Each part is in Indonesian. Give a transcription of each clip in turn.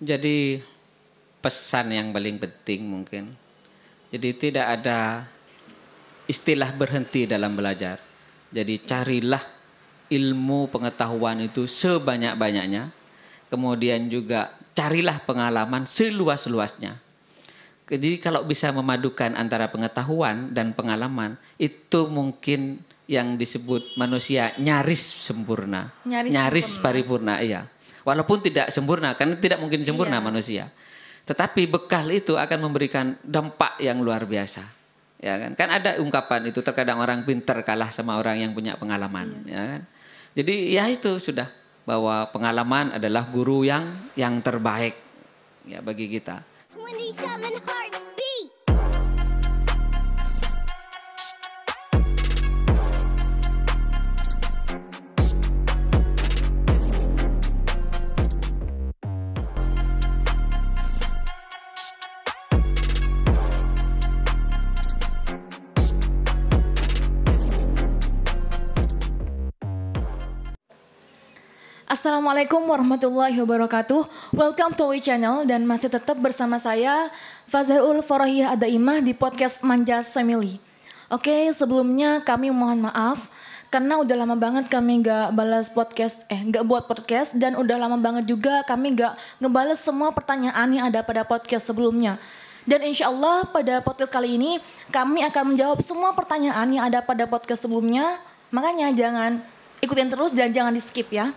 Jadi pesan yang paling penting mungkin. Jadi tidak ada istilah berhenti dalam belajar. Jadi carilah ilmu pengetahuan itu sebanyak-banyaknya. Kemudian juga carilah pengalaman seluas-luasnya. Jadi kalau bisa memadukan antara pengetahuan dan pengalaman, itu mungkin yang disebut manusia nyaris sempurna. Nyaris paripurna, iya. Walaupun tidak sempurna, karena tidak mungkin sempurna manusia. Tetapi bekal itu akan memberikan dampak yang luar biasa. Ya kan? Kan ada ungkapan itu, terkadang orang pintar kalah sama orang yang punya pengalaman. Ya kan? Jadi ya itu sudah, bahwa pengalaman adalah guru yang terbaik ya bagi kita. Assalamualaikum warahmatullahi wabarakatuh. Welcome to our channel dan masih tetap bersama saya Fazlul Farahiyah Adaimah di podcast Manjas Family. Oke, sebelumnya kami mohon maaf karena udah lama banget kami nggak buat podcast dan udah lama banget juga kami nggak ngebales semua pertanyaan yang ada pada podcast sebelumnya. Dan insya Allah pada podcast kali ini kami akan menjawab semua pertanyaan yang ada pada podcast sebelumnya. Makanya jangan ikutin terus dan jangan di skip ya.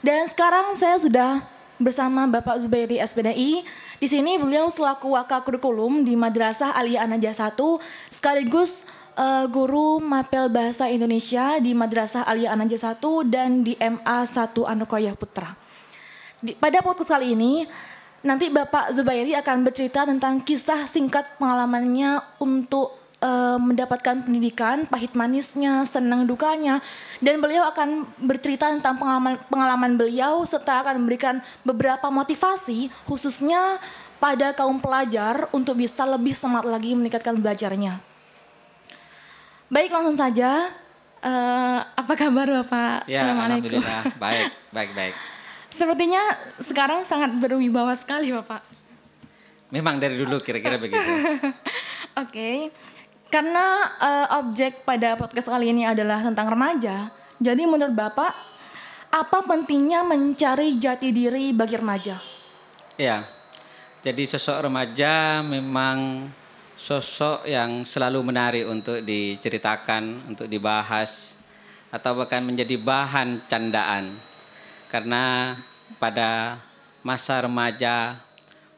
Dan sekarang saya sudah bersama Bapak Zubairi SPDI. Di sini beliau selaku Wakakurikulum di Madrasah Aliyah An-Najah 1 sekaligus guru mapel bahasa Indonesia di Madrasah Aliyah An-Najah 1 dan di MA 1 Anukoyah Putra. Pada podcast kali ini nanti Bapak Zubairi akan bercerita tentang kisah singkat pengalamannya untuk mendapatkan pendidikan, pahit manisnya, senang dukanya, dan beliau akan bercerita tentang pengalaman beliau serta akan memberikan beberapa motivasi khususnya pada kaum pelajar untuk bisa lebih semangat lagi meningkatkan belajarnya. Baik, langsung saja. Apa kabar Bapak? Ya, Assalamualaikum. alhamdulillah, baik. Sepertinya sekarang sangat berwibawa sekali Bapak. Memang dari dulu kira-kira begitu. Oke. Karena objek pada podcast kali ini adalah tentang remaja, jadi menurut Bapak, apa pentingnya mencari jati diri bagi remaja? Ya, jadi sosok remaja memang sosok yang selalu menarik untuk diceritakan, untuk dibahas, atau bahkan menjadi bahan candaan. Karena pada masa remaja,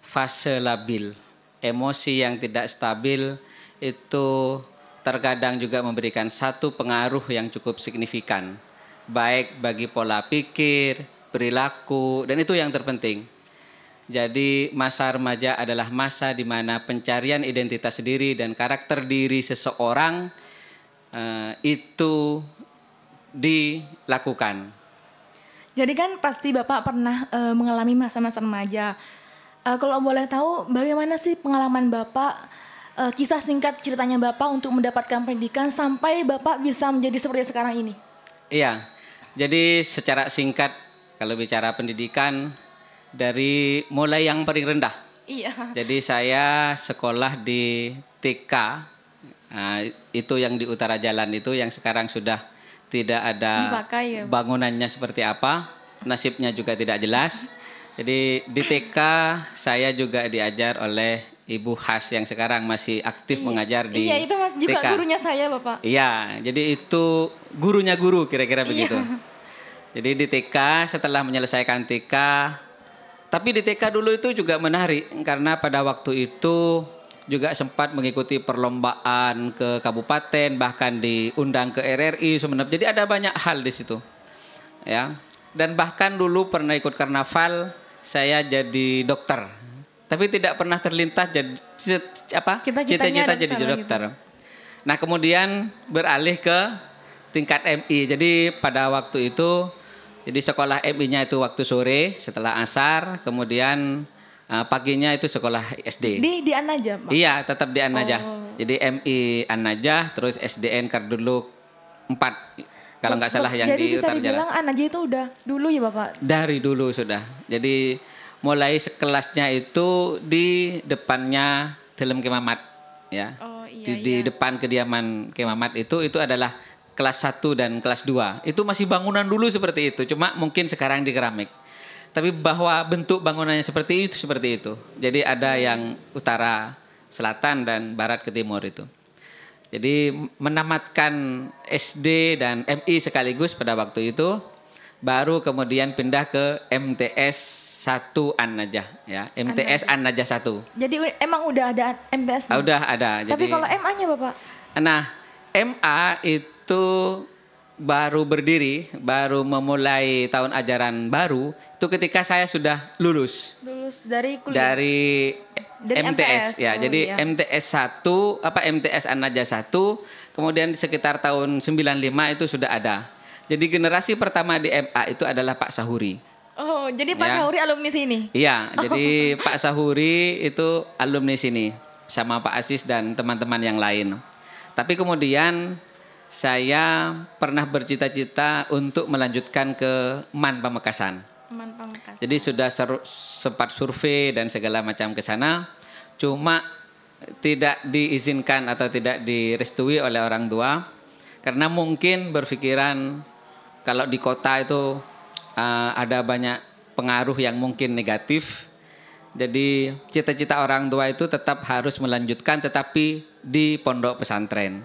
fase labil, emosi yang tidak stabil, itu terkadang juga memberikan satu pengaruh yang cukup signifikan, baik bagi pola pikir, perilaku, dan itu yang terpenting. Jadi masa remaja adalah masa di mana pencarian identitas diri dan karakter diri seseorang itu dilakukan. Jadi kan pasti Bapak pernah mengalami masa-masa remaja. Kalau boleh tahu bagaimana sih pengalaman Bapak, kisah singkat ceritanya Bapak untuk mendapatkan pendidikan sampai Bapak bisa menjadi seperti sekarang ini? Iya, jadi secara singkat kalau bicara pendidikan dari mulai yang paling rendah. Iya. Jadi saya sekolah di TK, itu yang di utara jalan itu yang sekarang sudah tidak ada dipakai, ya, bangunannya seperti apa, nasibnya juga tidak jelas. Jadi di TK saya juga diajar oleh Ibu Has yang sekarang masih aktif mengajar di Iya, itu Mas juga TK. gurunya saya, Bapak. Iya, jadi itu gurunya guru kira-kira begitu. Iya. Jadi di TK setelah menyelesaikan TK, tapi di TK dulu itu juga menarik karena pada waktu itu juga sempat mengikuti perlombaan ke kabupaten, bahkan diundang ke RRI Sumeneb. Jadi ada banyak hal di situ. Ya. Dan bahkan dulu pernah ikut karnaval, saya jadi dokter. Tapi tidak pernah terlintas jadi cita-cita jadi dokter. Gitu. Nah, kemudian beralih ke tingkat MI. Jadi pada waktu itu jadi sekolah MI-nya itu waktu sore setelah asar, kemudian paginya itu sekolah SD. Di An-Najah, Pak? Iya, tetap di An-Najah. Jadi MI An-Najah, terus SDN Karduluk 4. Kalau nggak salah yang di Utara Jalan. Jadi bisa dibilang An-Najah itu udah dulu ya Bapak? Dari dulu sudah. Jadi mulai sekelasnya itu di depannya Dalam Kemamat ya. Oh iya. Di depan kediaman Kemamat itu adalah kelas 1 dan kelas 2. Itu masih bangunan dulu seperti itu, cuma mungkin sekarang di keramik. Tapi bahwa bentuk bangunannya seperti itu. Jadi ada yang utara, selatan dan barat ke timur itu. Jadi menamatkan SD dan MI sekaligus pada waktu itu, baru kemudian pindah ke MTS 1 An-Najah ya, MTS An-Najah 1. Jadi emang udah ada MTS? Udah ada. Tapi jadi, kalau MA-nya Bapak? Nah, MA itu baru berdiri, baru memulai tahun ajaran baru itu ketika saya sudah lulus. Lulus dari kuliah? Dari MTS ya. Jadi iya. MTS 1 MTS An-Najah 1, kemudian sekitar tahun 95 itu sudah ada. Jadi generasi pertama di MA itu adalah Pak Sahuri. Oh, jadi Pak Sahuri alumni sini? Iya, jadi Pak Sahuri itu alumni sini sama Pak Asis dan teman-teman yang lain. Tapi kemudian saya pernah bercita-cita untuk melanjutkan ke MAN Pamekasan. MAN Pamekasan. Jadi sudah sempat survei dan segala macam ke sana, cuma tidak diizinkan atau tidak direstui oleh orang tua karena mungkin berpikiran kalau di kota itu ada banyak pengaruh yang mungkin negatif. Jadi cita-cita orang tua itu tetap harus melanjutkan tetapi di pondok pesantren.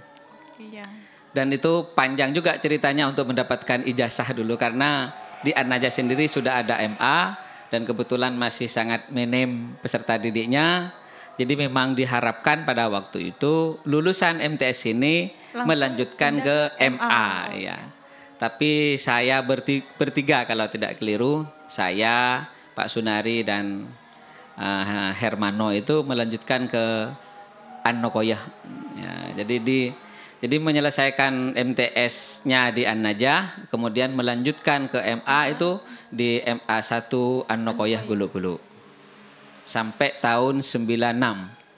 Iya. Dan itu panjang juga ceritanya untuk mendapatkan ijazah dulu karena di An-Najah sendiri sudah ada MA dan kebetulan masih sangat minim peserta didiknya. Jadi memang diharapkan pada waktu itu lulusan MTS ini langsung melanjutkan ke MA ya. Tapi saya bertiga kalau tidak keliru, saya, Pak Sunari dan Hermano itu melanjutkan ke An-Nokoyah. Ya, jadi menyelesaikan MTS-nya di An-Najah, kemudian melanjutkan ke MA itu di MA 1 An-Nokoyah Gulu-Gulu. Sampai tahun 99.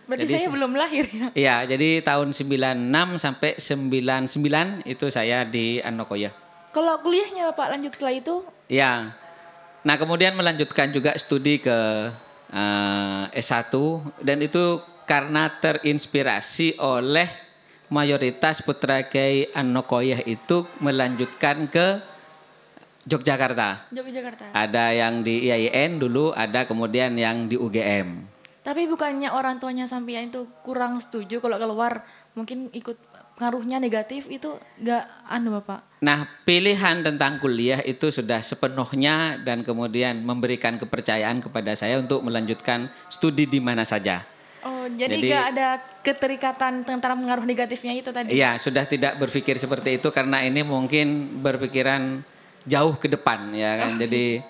Berarti jadi, saya belum lahir ya? Iya, jadi tahun 96 sampai 99 itu saya di An-Nokoyah. Kalau kuliahnya Pak lanjut setelah itu? Iya. Nah, kemudian melanjutkan juga studi ke S1 dan itu karena terinspirasi oleh mayoritas putra Kiai An-Nokoyah itu melanjutkan ke Yogyakarta. Ada yang di IAIN dulu, ada kemudian yang di UGM. Tapi bukannya orang tuanya sampean itu kurang setuju kalau keluar mungkin ikut pengaruhnya negatif itu enggak Bapak? Nah, pilihan tentang kuliah itu sudah sepenuhnya dan kemudian memberikan kepercayaan kepada saya untuk melanjutkan studi di mana saja. Oh, jadi enggak ada keterikatan tentang pengaruh negatifnya itu tadi? Iya, sudah tidak berpikir seperti itu karena ini mungkin berpikiran jauh ke depan ya kan. Jadi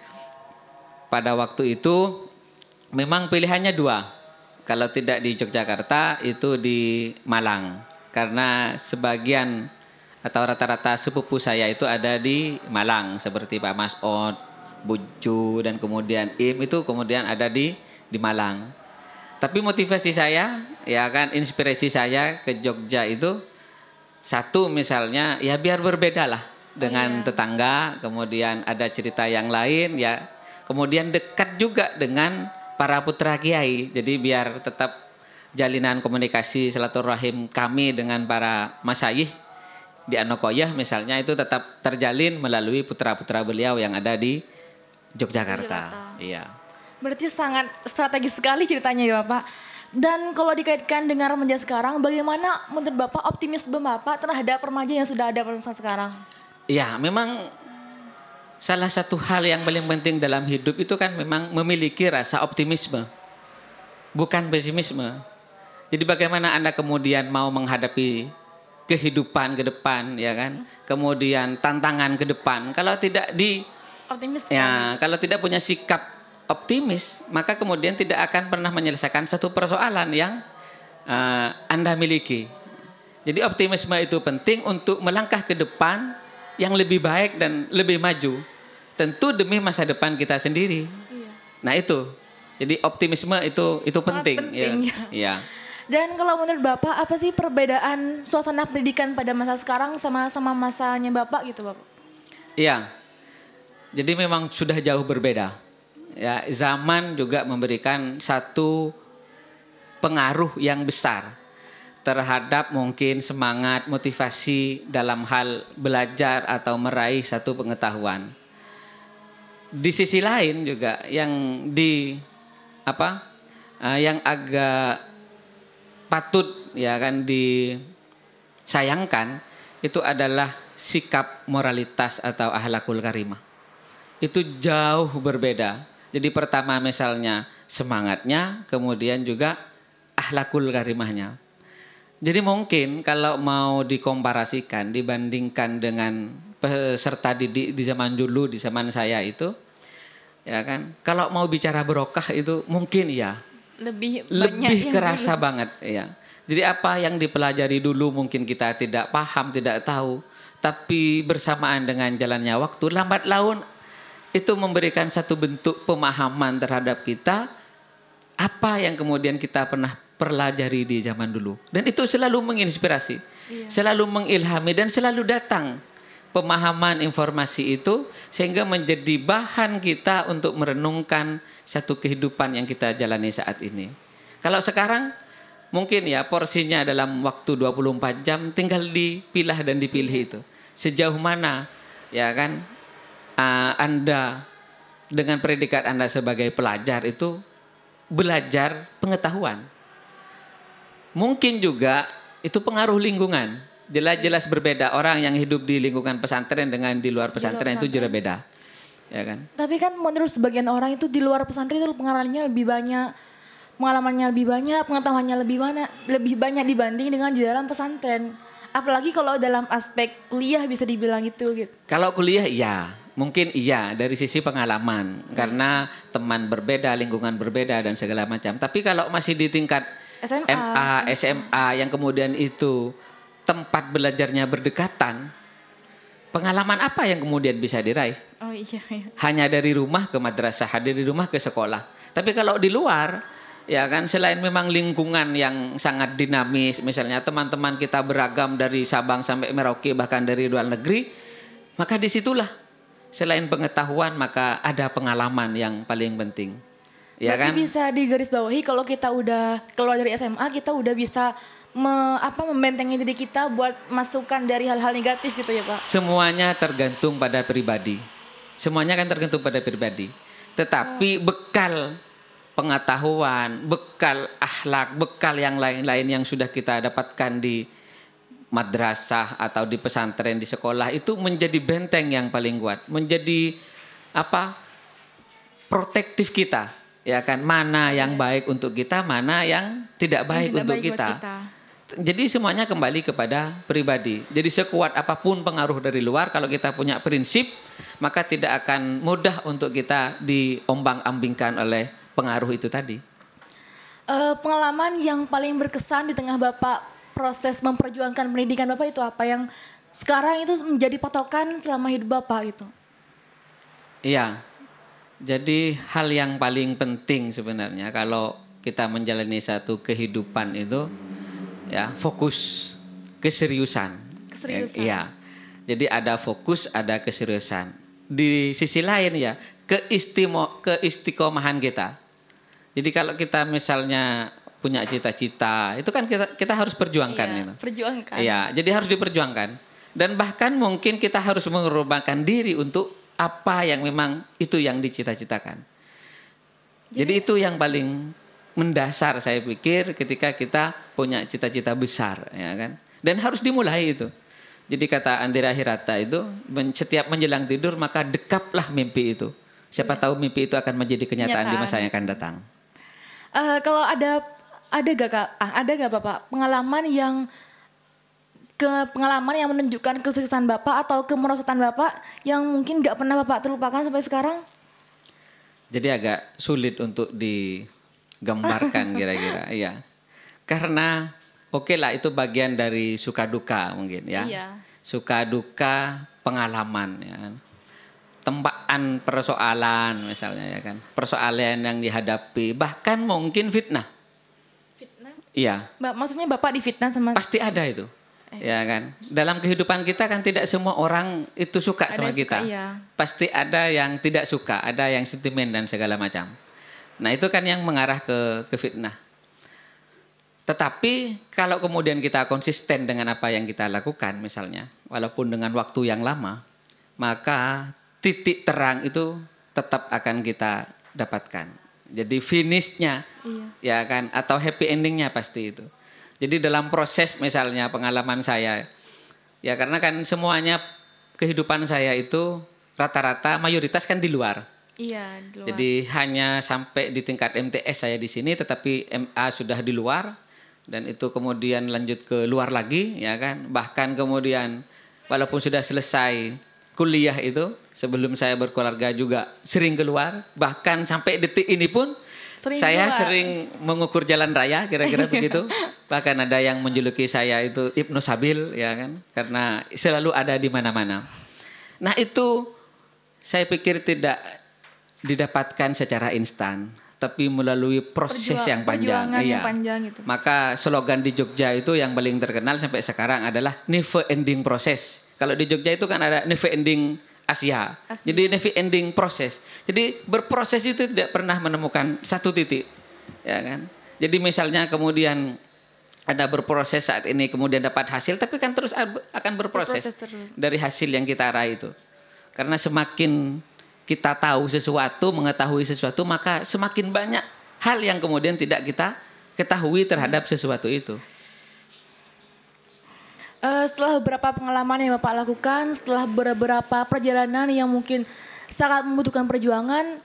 pada waktu itu memang pilihannya 2. Kalau tidak di Yogyakarta itu di Malang. Karena sebagian atau rata-rata sepupu saya itu ada di Malang. Seperti Pak Mas'ud, Bucu dan kemudian Im itu kemudian ada di Malang. Tapi motivasi saya ya kan, inspirasi saya ke Jogja itu satu misalnya ya biar berbeda lah dengan tetangga. Kemudian ada cerita yang lain ya. Kemudian dekat juga dengan para putra kiai. Jadi biar tetap jalinan komunikasi silaturahim kami dengan para masyayikh di An-Nokoyah misalnya itu tetap terjalin melalui putra-putra beliau yang ada di Yogyakarta. Iya. Berarti sangat strategis sekali ceritanya ya Bapak. Dan kalau dikaitkan dengan remaja sekarang, bagaimana menurut Bapak optimisme Bapak terhadap remaja yang sudah ada pada saat sekarang? Ya, memang salah satu hal yang paling penting dalam hidup itu kan memang memiliki rasa optimisme, bukan pesimisme. Jadi bagaimana Anda kemudian mau menghadapi kehidupan ke depan, ya kan? Kemudian tantangan ke depan, kalau tidak optimis ya, kalau tidak punya sikap optimis, maka kemudian tidak akan pernah menyelesaikan satu persoalan yang Anda miliki. Jadi optimisme itu penting untuk melangkah ke depan yang lebih baik dan lebih maju. Tentu demi masa depan kita sendiri. Iya. Nah itu, jadi optimisme itu penting. Penting ya. Ya. Dan kalau menurut Bapak apa sih perbedaan suasana pendidikan pada masa sekarang sama masanya Bapak gitu Bapak? Iya. Jadi memang sudah jauh berbeda. ya zaman juga memberikan satu pengaruh yang besar terhadap mungkin semangat, motivasi dalam hal belajar atau meraih satu pengetahuan. Di sisi lain juga yang yang agak patut ya kan disayangkan itu adalah sikap moralitas atau akhlakul karimah. Itu jauh berbeda. Jadi pertama misalnya semangatnya, kemudian juga akhlakul karimahnya. Jadi mungkin kalau mau dikomparasikan, dibandingkan dengan peserta didik di zaman dulu, di zaman saya itu, ya kan, kalau mau bicara barokah itu mungkin ya Lebih kerasa banget ya. Jadi apa yang dipelajari dulu mungkin kita tidak paham, tidak tahu, tapi bersamaan dengan jalannya waktu, lambat laun itu memberikan satu bentuk pemahaman terhadap kita apa yang kemudian kita pernah pelajari di zaman dulu. Dan itu selalu menginspirasi, selalu mengilhami dan selalu datang pemahaman informasi itu sehingga menjadi bahan kita untuk merenungkan satu kehidupan yang kita jalani saat ini. Kalau sekarang mungkin ya porsinya dalam waktu 24 jam tinggal dipilah dan dipilih itu. Sejauh mana ya kan Anda dengan predikat Anda sebagai pelajar itu belajar pengetahuan. Mungkin juga itu pengaruh lingkungan. Jelas-jelas berbeda. Orang yang hidup di lingkungan pesantren dengan di luar pesantren itu jelas beda. Ya kan? Tapi kan menurut sebagian orang itu di luar pesantren itu pengalamannya lebih banyak, pengetahuannya lebih banyak dibanding dengan di dalam pesantren. Apalagi kalau dalam aspek kuliah bisa dibilang gitu. Kalau kuliah iya, mungkin iya dari sisi pengalaman. Karena teman berbeda, lingkungan berbeda dan segala macam. Tapi kalau masih di tingkat MA, SMA yang kemudian itu tempat belajarnya berdekatan, pengalaman apa yang kemudian bisa diraih? Oh iya. Hanya dari rumah ke madrasah, dari rumah ke sekolah. Tapi kalau di luar, ya kan selain memang lingkungan yang sangat dinamis, misalnya teman-teman kita beragam dari Sabang sampai Merauke bahkan dari luar negeri, maka disitulah selain pengetahuan maka ada pengalaman yang paling penting. Ya berarti kan? bisa digarisbawahi kalau kita udah keluar dari SMA kita udah bisa membentengi diri kita buat masukan dari hal-hal negatif gitu ya Pak? Semuanya tergantung pada pribadi. Semuanya kan tergantung pada pribadi. Tetapi bekal pengetahuan, bekal akhlak, bekal yang lain-lain yang sudah kita dapatkan di madrasah atau di pesantren, di sekolah itu menjadi benteng yang paling kuat, menjadi protektif kita. Ya kan, mana yang baik untuk kita, mana yang tidak baik untuk kita. Jadi semuanya kembali kepada pribadi. Jadi sekuat apapun pengaruh dari luar, kalau kita punya prinsip, maka tidak akan mudah untuk kita diombang-ambingkan oleh pengaruh itu tadi. Pengalaman yang paling berkesan di tengah Bapak proses memperjuangkan pendidikan Bapak itu apa yang sekarang itu menjadi patokan selama hidup Bapak itu? Iya. Jadi hal yang paling penting sebenarnya kalau kita menjalani satu kehidupan itu ya fokus keseriusan. Iya. Jadi ada fokus, ada keseriusan. Di sisi lain ya keistiqomahan kita. Jadi kalau kita misalnya punya cita-cita, itu kan kita harus perjuangkan. Iya, gitu. Perjuangkan. Iya, jadi harus diperjuangkan. Dan bahkan mungkin kita harus mengorbankan diri untuk apa yang memang itu yang dicita-citakan. Jadi itu yang paling mendasar saya pikir ketika kita punya cita-cita besar, ya kan. Dan harus dimulai itu. Jadi kata Andira Hirata itu, setiap menjelang tidur maka dekaplah mimpi itu. Siapa tahu mimpi itu akan menjadi kenyataan di masa yang akan datang. Kalau ada gak Bapak pengalaman yang menunjukkan kesuksesan Bapak atau kemerosotan Bapak yang mungkin gak pernah Bapak terlupakan sampai sekarang? Jadi agak sulit untuk digambarkan kira-kira, iya. Karena oke lah itu bagian dari suka duka mungkin ya. Iya. Suka duka pengalaman ya kan. Tempaan persoalan misalnya ya kan. Persoalan yang dihadapi bahkan mungkin fitnah. Fitnah? Iya. Maksudnya Bapak difitnah sama? Pasti ada itu. Ya kan? Dalam kehidupan kita kan tidak semua orang itu suka Ada sama yang kita. suka, iya. Pasti ada yang tidak suka, ada yang sentimen dan segala macam. Nah, itu kan yang mengarah ke fitnah. Tetapi kalau kemudian kita konsisten dengan apa yang kita lakukan misalnya, walaupun dengan waktu yang lama, maka titik terang itu tetap akan kita dapatkan. Jadi finishnya, ya kan, atau happy endingnya pasti itu. Jadi dalam proses misalnya pengalaman saya, ya karena kan semuanya kehidupan saya itu rata-rata mayoritas kan di luar. Iya, di luar. Jadi hanya sampai di tingkat MTS saya di sini, tetapi MA sudah di luar dan itu kemudian lanjut ke luar lagi, ya kan. Bahkan kemudian walaupun sudah selesai kuliah itu, sebelum saya berkeluarga juga sering keluar. Bahkan sampai detik ini pun saya sering mengukur jalan raya, kira-kira begitu. Bahkan ada yang menjuluki saya itu Ibnu Sabil, ya kan, karena selalu ada di mana-mana. Nah itu saya pikir tidak didapatkan secara instan, tapi melalui proses yang panjang. Yang panjang gitu. Maka slogan di Jogja itu yang paling terkenal sampai sekarang adalah never ending process. Kalau di Jogja itu kan ada never ending Asia. Jadi never ending proses. Jadi berproses itu tidak pernah menemukan satu titik, ya kan. Jadi misalnya kemudian ada berproses saat ini kemudian dapat hasil, tapi kan terus akan berproses dari hasil yang kita raih itu. Karena semakin kita tahu sesuatu, mengetahui sesuatu, maka semakin banyak hal yang kemudian tidak kita ketahui terhadap sesuatu itu. Setelah beberapa pengalaman yang Bapak lakukan, setelah beberapa perjalanan yang mungkin sangat membutuhkan perjuangan,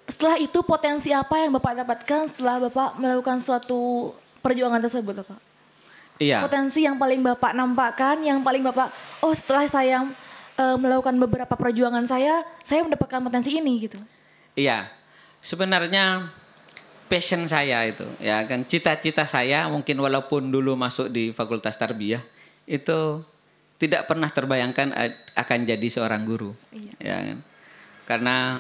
setelah itu potensi apa yang Bapak dapatkan setelah Bapak melakukan suatu perjuangan tersebut, Bapak? Iya. Potensi yang paling Bapak nampakkan, yang paling Bapak, setelah saya melakukan beberapa perjuangan saya mendapatkan potensi ini gitu. Iya, sebenarnya passion saya itu, ya kan, cita-cita saya mungkin walaupun dulu masuk di Fakultas Tarbiyah, itu tidak pernah terbayangkan akan jadi seorang guru, ya kan? Karena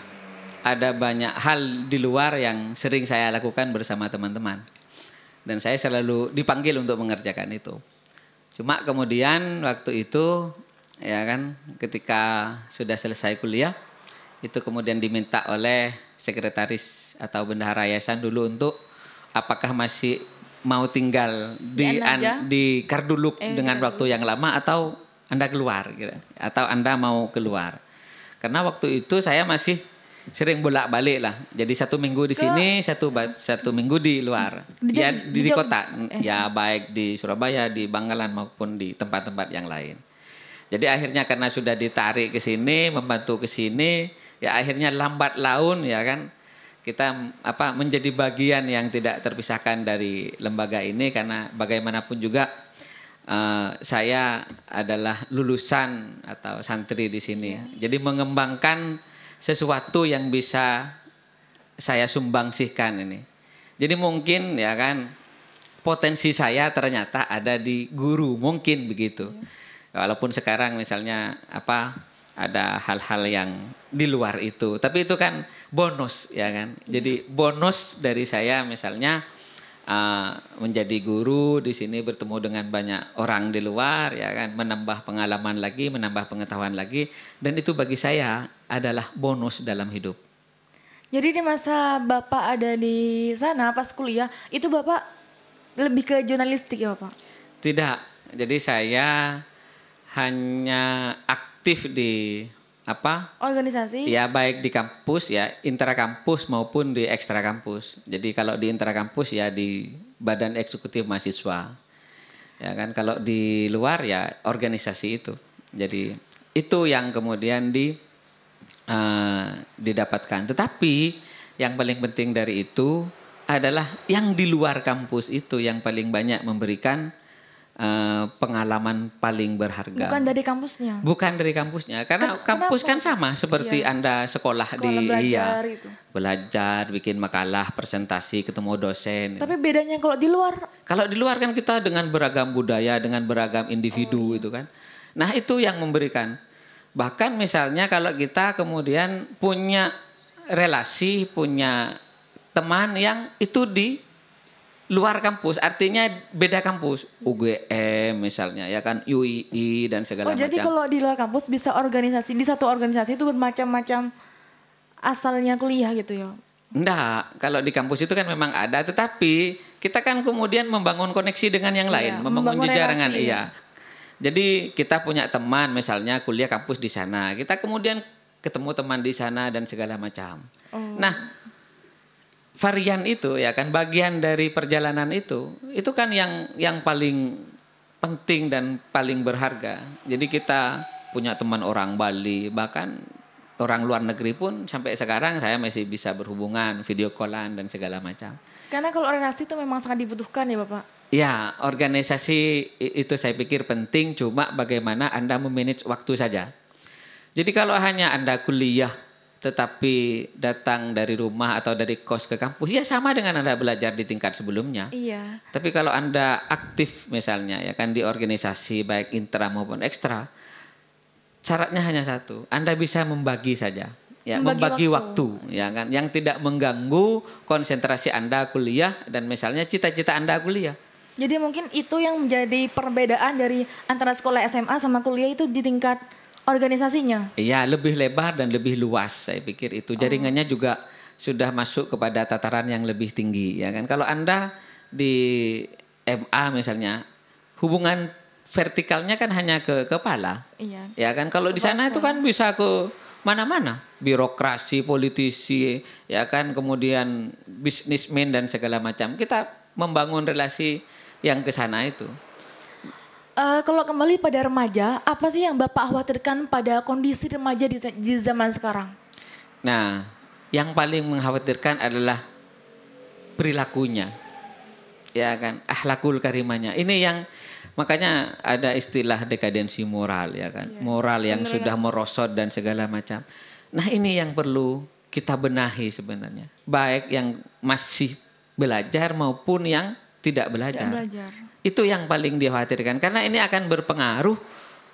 ada banyak hal di luar yang sering saya lakukan bersama teman-teman, dan saya selalu dipanggil untuk mengerjakan itu. Cuma kemudian waktu itu, ya kan, ketika sudah selesai kuliah, itu kemudian diminta oleh sekretaris atau bendahara yayasan dulu untuk apakah masih mau tinggal di Karduluk dengan waktu yang lama atau Anda keluar gitu. Atau Anda mau keluar. Karena waktu itu saya masih sering bolak-balik lah. Jadi 1 minggu di sini, satu minggu di luar. Ya di kota. Ya baik di Surabaya, di Bangkalan maupun di tempat-tempat yang lain. Jadi akhirnya karena sudah ditarik ke sini, membantu ke sini, ya akhirnya lambat laun, ya kan, kita menjadi bagian yang tidak terpisahkan dari lembaga ini, karena bagaimanapun juga saya adalah lulusan atau santri di sini. Jadi mengembangkan sesuatu yang bisa saya sumbangsihkan ini. Jadi mungkin, ya kan, potensi saya ternyata ada di guru, mungkin begitu. Walaupun sekarang misalnya ada hal-hal yang di luar itu, tapi itu kan bonus, ya kan. Jadi bonus dari saya misalnya menjadi guru di sini, bertemu dengan banyak orang di luar, ya kan, menambah pengalaman lagi, menambah pengetahuan lagi, dan itu bagi saya adalah bonus dalam hidup. Jadi di masa Bapak ada di sana pas kuliah, itu Bapak lebih ke jurnalistik ya, Bapak? Tidak. Jadi saya hanya aktif di organisasi? Ya baik di kampus, ya intrakampus maupun di ekstra kampus. Jadi kalau di intrakampus ya di Badan Eksekutif Mahasiswa. Ya kan, kalau di luar ya organisasi itu. Jadi itu yang kemudian didapatkan. Tetapi yang paling penting dari itu adalah yang di luar kampus itu yang paling banyak memberikan pengalaman paling berharga. Bukan dari kampusnya. Bukan dari kampusnya, karena kampus kan sama seperti Anda sekolah di belajar itu. Belajar, bikin makalah, presentasi, ketemu dosen. Tapi bedanya kalau di luar? Kalau di luar kan kita dengan beragam budaya, dengan beragam individu itu kan. Nah, itu yang memberikan. Bahkan misalnya kalau kita kemudian punya relasi, punya teman yang itu di luar kampus, artinya beda kampus, UGM misalnya, ya kan, UII dan segala macam. Jadi kalau di luar kampus bisa organisasi, di satu organisasi itu bermacam-macam asalnya kuliah gitu ya? Enggak, kalau di kampus itu kan memang ada, tetapi kita kan kemudian membangun koneksi dengan yang lain, membangun jejaringan, relasi, iya. Jadi kita punya teman misalnya kuliah kampus di sana, kita kemudian ketemu teman di sana dan segala macam. Nah, varian itu ya kan bagian dari perjalanan itu kan yang paling penting dan paling berharga. Jadi kita punya teman orang Bali, bahkan orang luar negeri pun sampai sekarang saya masih bisa berhubungan, video callan dan segala macam. Karena kalau organisasi itu memang sangat dibutuhkan ya Bapak. Ya, organisasi itu saya pikir penting, cuma bagaimana Anda memanage waktu saja. Jadi kalau hanya Anda kuliah tetapi datang dari rumah atau dari kos ke kampus, ya sama dengan Anda belajar di tingkat sebelumnya. Iya. Tapi kalau Anda aktif misalnya ya kan di organisasi baik intra maupun ekstra, syaratnya hanya satu, Anda bisa membagi saja. Ya, membagi waktu ya kan, yang tidak mengganggu konsentrasi Anda kuliah dan misalnya cita-cita Anda kuliah. Jadi mungkin itu yang menjadi perbedaan dari antara sekolah SMA sama kuliah itu di tingkat organisasinya. Iya, lebih lebar dan lebih luas saya pikir itu. Jaringannya juga sudah masuk kepada tataran yang lebih tinggi ya kan. Kalau Anda di MA misalnya, hubungan vertikalnya kan hanya ke kepala. Iya. Ya kan, kalau di sana itu kan bisa ke mana-mana, birokrasi, politisi, ya kan, kemudian bisnismen dan segala macam. Kita membangun relasi yang ke sana itu. Kalau kembali pada remaja, apa sih yang Bapak khawatirkan pada kondisi remaja di zaman sekarang? Nah, yang paling mengkhawatirkan adalah perilakunya, ya kan, akhlakul karimanya. Ini yang makanya ada istilah dekadensi moral, ya kan, moral yang sudah merosot dan segala macam. Nah, ini yang perlu kita benahi sebenarnya, baik yang masih belajar maupun yang tidak belajar. Itu yang paling dikhawatirkan karena ini akan berpengaruh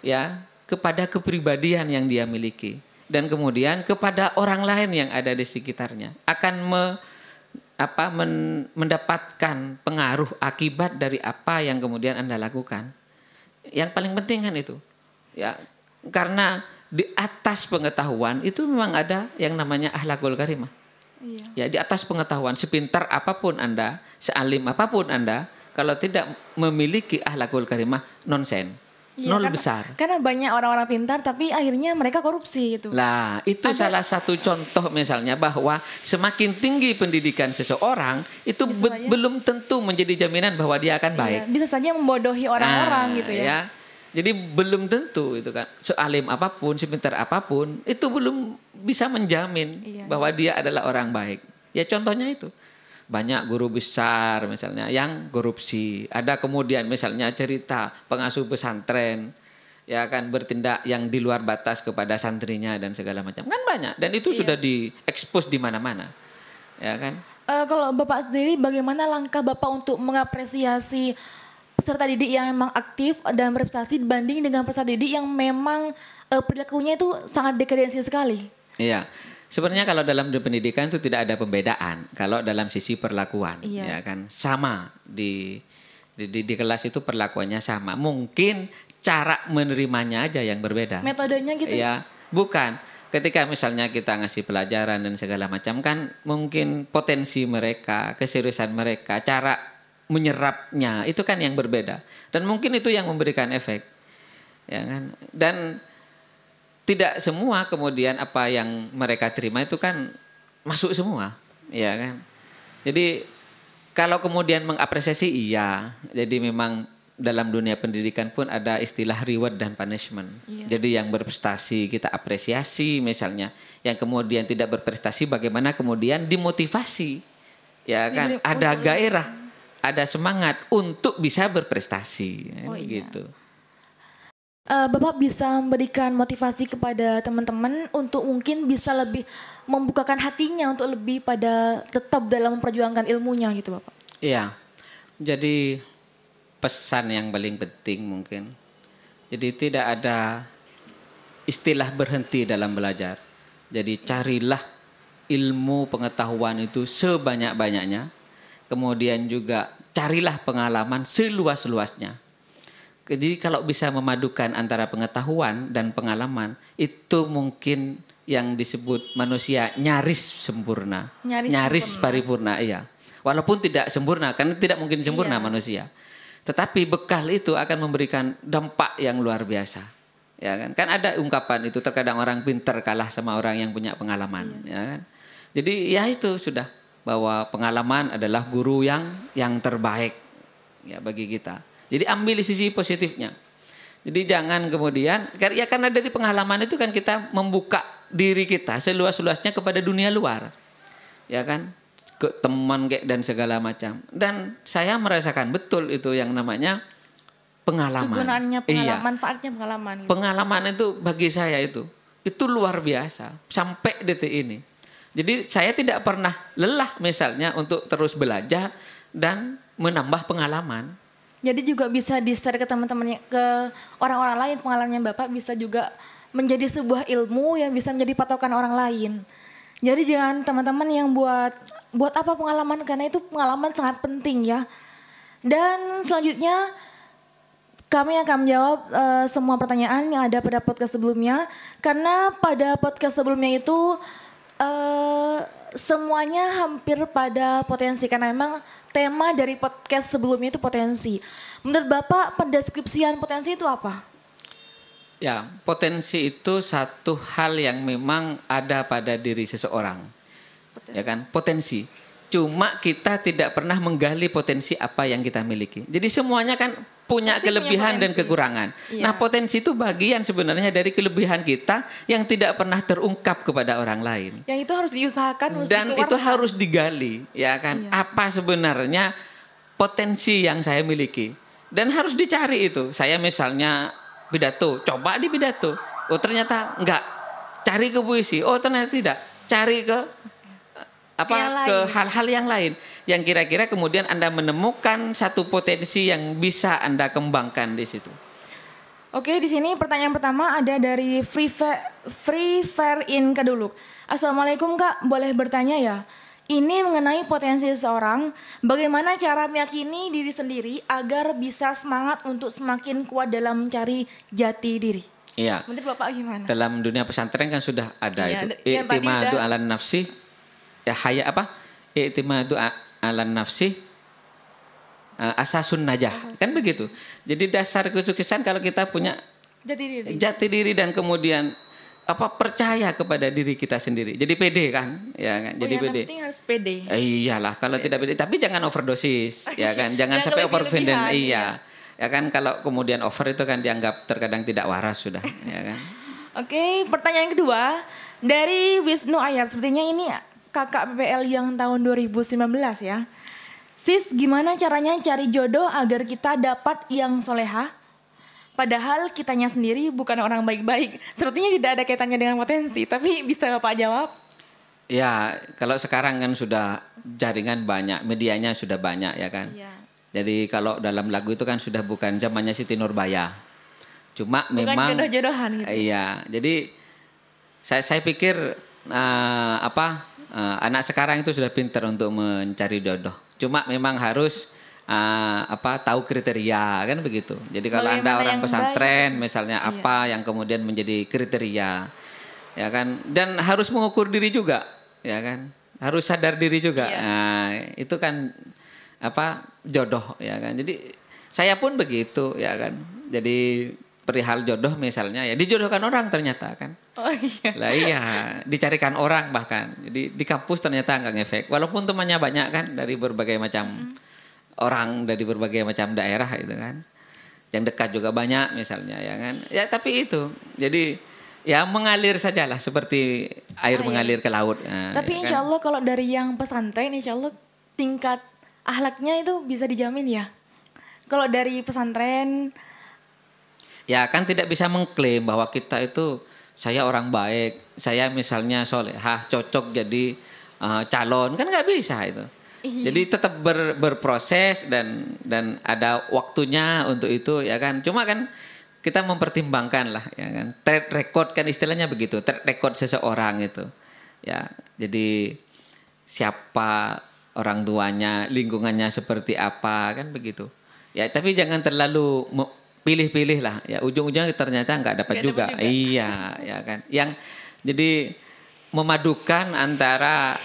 ya kepada kepribadian yang dia miliki dan kemudian kepada orang lain yang ada di sekitarnya akan mendapatkan pengaruh akibat dari apa yang kemudian Anda lakukan. Yang paling penting kan itu. Ya, karena di atas pengetahuan itu memang ada yang namanya akhlakul karimah. Iya. Ya, di atas pengetahuan sepintar apapun Anda, sealim apapun Anda, kalau tidak memiliki akhlakul karimah, nonsen. Nol besar. Karena banyak orang-orang pintar tapi akhirnya mereka korupsi gitu. Lah, itu salah satu contoh misalnya bahwa semakin tinggi pendidikan seseorang itu belum tentu menjadi jaminan bahwa dia akan baik. Iya, bisa saja membodohi orang-orang gitu ya. Jadi belum tentu itu kan. Sealim apapun, sepintar apapun, itu belum bisa menjamin bahwa dia adalah orang baik. Ya contohnya itu. Banyak guru besar misalnya yang korupsi. Ada kemudian misalnya cerita pengasuh pesantren ya kan bertindak yang di luar batas kepada santrinya dan segala macam. Kan banyak dan itu sudah diekspos di mana-mana. Ya kan? Kalau Bapak sendiri bagaimana langkah Bapak untuk mengapresiasi peserta didik yang memang aktif dan berprestasi dibanding dengan peserta didik yang memang perilakunya itu sangat dekadensi sekali? Iya. Sebenarnya kalau dalam pendidikan itu tidak ada pembedaan. Kalau dalam sisi perlakuan, ya kan sama di kelas itu perlakuannya sama. Mungkin cara menerimanya aja yang berbeda. Metodenya gitu? Ya, bukan. Ketika misalnya kita ngasih pelajaran dan segala macam kan, mungkin potensi mereka, keseriusan mereka, cara menyerapnya itu kan yang berbeda. Dan mungkin itu yang memberikan efek, ya kan. Dan tidak semua kemudian apa yang mereka terima itu kan masuk semua, ya kan. Jadi kalau kemudian mengapresiasi iya, jadi memang dalam dunia pendidikan pun ada istilah reward dan punishment. Jadi yang berprestasi kita apresiasi misalnya, yang kemudian tidak berprestasi bagaimana kemudian dimotivasi, ya kan. Ada gairah, ada semangat untuk bisa berprestasi, gitu. Bapak bisa memberikan motivasi kepada teman-teman untuk mungkin bisa lebih membukakan hatinya untuk lebih pada tetap dalam memperjuangkan ilmunya gitu Bapak. Iya, jadi pesan yang paling penting mungkin. Jadi tidak ada istilah berhenti dalam belajar. Jadi carilah ilmu pengetahuan itu sebanyak-banyaknya. Kemudian juga carilah pengalaman seluas-luasnya. Jadi kalau bisa memadukan antara pengetahuan dan pengalaman, itu mungkin yang disebut manusia nyaris sempurna. Nyaris paripurna, iya. Walaupun tidak sempurna, karena tidak mungkin sempurna manusia. Tetapi bekal itu akan memberikan dampak yang luar biasa. Ya kan? Kan ada ungkapan itu, terkadang orang pintar kalah sama orang yang punya pengalaman. Ya kan? Jadi ya itu sudah, bahwa pengalaman adalah guru yang terbaik ya bagi kita. Jadi ambil sisi positifnya. Jadi jangan kemudian, ya karena dari pengalaman itu kan kita membuka diri kita seluas-luasnya kepada dunia luar. Ya kan? Ke teman dan segala macam. Dan saya merasakan betul itu yang namanya pengalaman. Kegunaannya pengalaman, iya. manfaatnya pengalaman. Gitu. Pengalaman itu bagi saya itu luar biasa sampai detik ini. Jadi saya tidak pernah lelah misalnya untuk terus belajar dan menambah pengalaman. Jadi juga bisa di-share ke teman-temannya, ke orang-orang lain, pengalamannya Bapak bisa juga menjadi sebuah ilmu yang bisa menjadi patokan orang lain. Jadi jangan teman-teman yang buat apa pengalaman, karena itu pengalaman sangat penting ya. Dan selanjutnya kami akan menjawab semua pertanyaan yang ada pada podcast sebelumnya. Karena pada podcast sebelumnya itu semuanya hampir pada potensi. Karena memang tema dari podcast sebelumnya itu potensi. Menurut Bapak pendeskripsian potensi itu apa? Ya, potensi itu satu hal yang memang ada pada diri seseorang. Ya kan, potensi. Cuma kita tidak pernah menggali potensi apa yang kita miliki. Jadi semuanya kan punya kelebihan dan kekurangan. Iya. Nah, potensi itu bagian sebenarnya dari kelebihan kita yang tidak pernah terungkap kepada orang lain. Yang itu harus diusahakan, dan itu harus digali, ya kan? Iya. Apa sebenarnya potensi yang saya miliki? Dan harus dicari itu. Saya misalnya pidato, coba di pidato. Oh, ternyata enggak. Cari ke puisi. Oh, ternyata tidak. Cari ke ke hal-hal yang lain yang kira-kira kemudian Anda menemukan satu potensi yang bisa Anda kembangkan di situ. Oke, di sini pertanyaan pertama ada dari Free Fair in Kaduluk. Assalamualaikum Kak, boleh bertanya ya? Ini mengenai potensi seseorang, bagaimana cara meyakini diri sendiri agar bisa semangat untuk semakin kuat dalam mencari jati diri? Iya. Menurut Bapak gimana? Dalam dunia pesantren kan sudah ada itu. I'timadu 'alan nafsi. Ya, i'timadu 'alan nafsi asasun najah. Kan begitu. Jadi dasar kesuksesan kalau kita punya jati diri dan kemudian percaya kepada diri kita sendiri. Jadi pede kan? Ya kan? Jadi pede. Yang penting harus pede. Iyalah, kalau tidak pede, tapi jangan overdosis, ya kan? Jangan sampai overconfident. Iya. Ya kan, kalau kemudian over itu kan dianggap terkadang tidak waras sudah, ya kan? Oke, pertanyaan kedua dari Wisnu Ayab. Sepertinya ini kakak PPL yang tahun 2019 ya. Sis, gimana caranya cari jodoh agar kita dapat yang soleha? Padahal kitanya sendiri bukan orang baik-baik. Sepertinya tidak ada kaitannya dengan potensi, tapi bisa Bapak jawab? Ya, kalau sekarang kan sudah jaringan banyak, medianya sudah banyak ya kan. Iya. Jadi kalau dalam lagu itu kan sudah bukan zamannya Siti Nurbaya. Cuma bukan memang jodoh-jodohan gitu. Iya, jadi saya pikir anak sekarang itu sudah pintar untuk mencari jodoh. Cuma memang harus tahu kriteria kan begitu. Jadi kalau Anda orang pesantren misalnya apa yang kemudian menjadi kriteria, ya kan, dan harus mengukur diri juga, ya kan, harus sadar diri juga. Nah, itu kan jodoh, ya kan. Jadi saya pun begitu, ya kan. Jadi perihal jodoh misalnya ya dijodohkan orang ternyata kan. Oh iya. Lah iya, dicarikan orang bahkan. Jadi di kampus ternyata enggak ngefek. Walaupun temannya banyak kan dari berbagai macam orang, dari berbagai macam daerah itu kan. Yang dekat juga banyak misalnya ya kan. Ya tapi itu. Jadi ya mengalir sajalah seperti air mengalir ke laut. Nah, tapi ya insya Allah kan? Kalau dari yang pesantren insya Allah tingkat akhlaknya itu bisa dijamin ya. Kalau dari pesantren ya kan tidak bisa mengklaim bahwa kita itu saya orang baik, saya misalnya solehah, cocok jadi calon, kan nggak bisa itu. Jadi tetap berproses dan ada waktunya untuk itu ya kan. Cuma kan kita mempertimbangkan lah ya kan. Track record kan istilahnya begitu, track record seseorang itu. Ya, jadi siapa orang tuanya, lingkungannya seperti apa, kan begitu. Ya, tapi jangan terlalu pilih-pilih lah. Ya, ujung-ujungnya ternyata nggak dapat juga. Iya, ya kan. Yang jadi memadukan antara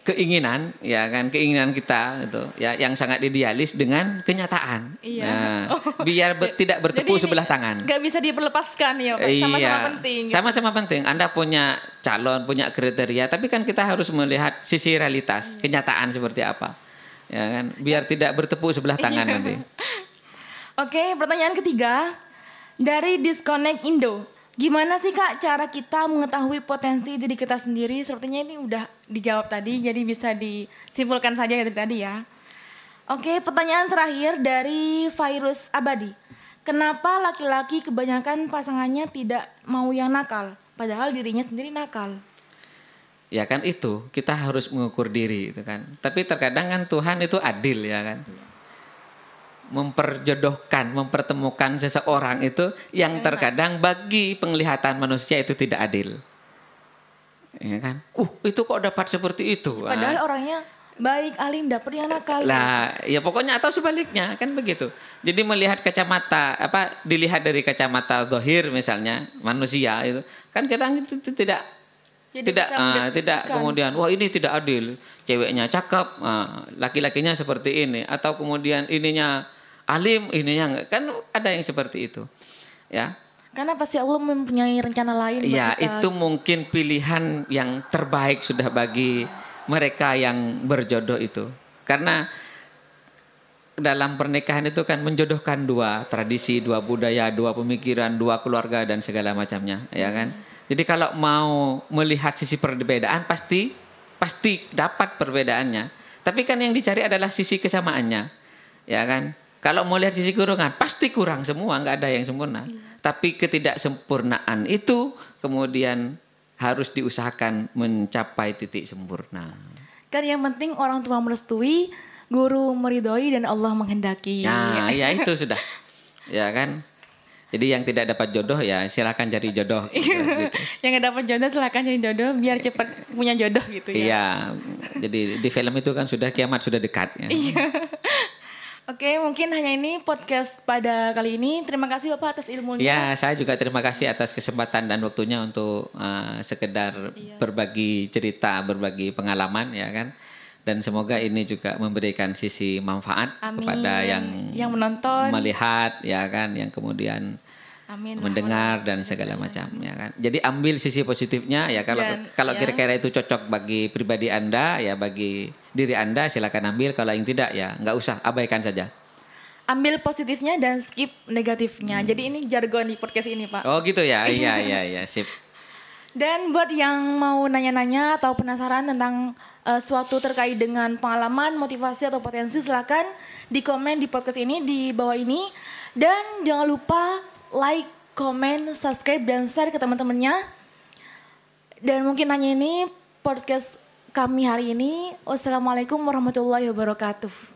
keinginan, ya kan, keinginan kita itu ya yang sangat idealis dengan kenyataan. Iya. Nah, biar tidak bertepuk sebelah tangan. Gak bisa diperlepaskan ya Pak, sama-sama penting. Gitu. Sama-sama penting. Anda punya calon, punya kriteria, tapi kan kita harus melihat sisi realitas, kenyataan seperti apa. Ya kan, biar tidak bertepuk sebelah tangan nanti. Oke, pertanyaan ketiga dari Disconnect Indo. Gimana sih Kak cara kita mengetahui potensi diri kita sendiri? Sepertinya ini udah dijawab tadi, jadi bisa disimpulkan saja dari tadi ya. Oke, pertanyaan terakhir dari Virus Abadi. Kenapa laki-laki kebanyakan pasangannya tidak mau yang nakal, padahal dirinya sendiri nakal? Ya kan itu, kita harus mengukur diri itu kan. Tapi terkadang kan Tuhan itu adil ya kan. Memperjodohkan, mempertemukan seseorang itu yang terkadang bagi penglihatan manusia itu tidak adil. Ya kan? Itu kok dapat seperti itu. Padahal orangnya baik, alim, dapat yang nakal. Lah, ya pokoknya atau sebaliknya kan begitu. Jadi melihat kacamata dilihat dari kacamata zahir misalnya manusia itu kan kadang itu tidak kemudian wah ini tidak adil, ceweknya cakep, laki-lakinya seperti ini, atau kemudian ininya alim, ininya enggak, kan ada yang seperti itu, ya. Karena pasti Allah mempunyai rencana lain. Ya, itu mungkin pilihan yang terbaik sudah bagi mereka yang berjodoh itu. Karena dalam pernikahan itu kan menjodohkan dua tradisi, dua budaya, dua pemikiran, dua keluarga dan segala macamnya, ya kan. Jadi kalau mau melihat sisi perbedaan pasti dapat perbedaannya. Tapi kan yang dicari adalah sisi kesamaannya, ya kan. Kalau mau lihat sisi kekurangan, pasti kurang semua, nggak ada yang sempurna. Tapi ketidaksempurnaan itu kemudian harus diusahakan mencapai titik sempurna. Kan yang penting orang tua merestui, guru meridhoi, dan Allah menghendaki. Nah, ya itu sudah, ya kan. Jadi yang tidak dapat jodoh ya silakan cari jodoh. Gitu. Yang nggak dapat jodoh silakan cari jodoh biar cepat punya jodoh gitu ya. Iya, jadi di film itu kan sudah kiamat sudah dekat. Ya. Oke, mungkin hanya ini podcast pada kali ini. Terima kasih Bapak atas ilmunya. Ya, saya juga terima kasih atas kesempatan dan waktunya untuk sekedar berbagi cerita, berbagi pengalaman ya kan. Dan semoga ini juga memberikan sisi manfaat kepada yang menonton, melihat ya kan, yang kemudian mendengar dan segala macam ya kan. Jadi ambil sisi positifnya ya kalau kira-kira itu cocok bagi pribadi Anda ya bagi diri Anda silakan ambil, kalau yang tidak ya nggak usah, abaikan saja. Ambil positifnya dan skip negatifnya. Jadi ini jargon di podcast ini Pak. Oh gitu ya, iya sip. Dan buat yang mau nanya-nanya atau penasaran tentang suatu terkait dengan pengalaman, motivasi atau potensi, silakan di komen di podcast ini di bawah ini. Dan jangan lupa like, comment, subscribe, dan share ke teman-temannya. Dan mungkin hanya ini podcast kami hari ini. Wassalamualaikum warahmatullahi wabarakatuh.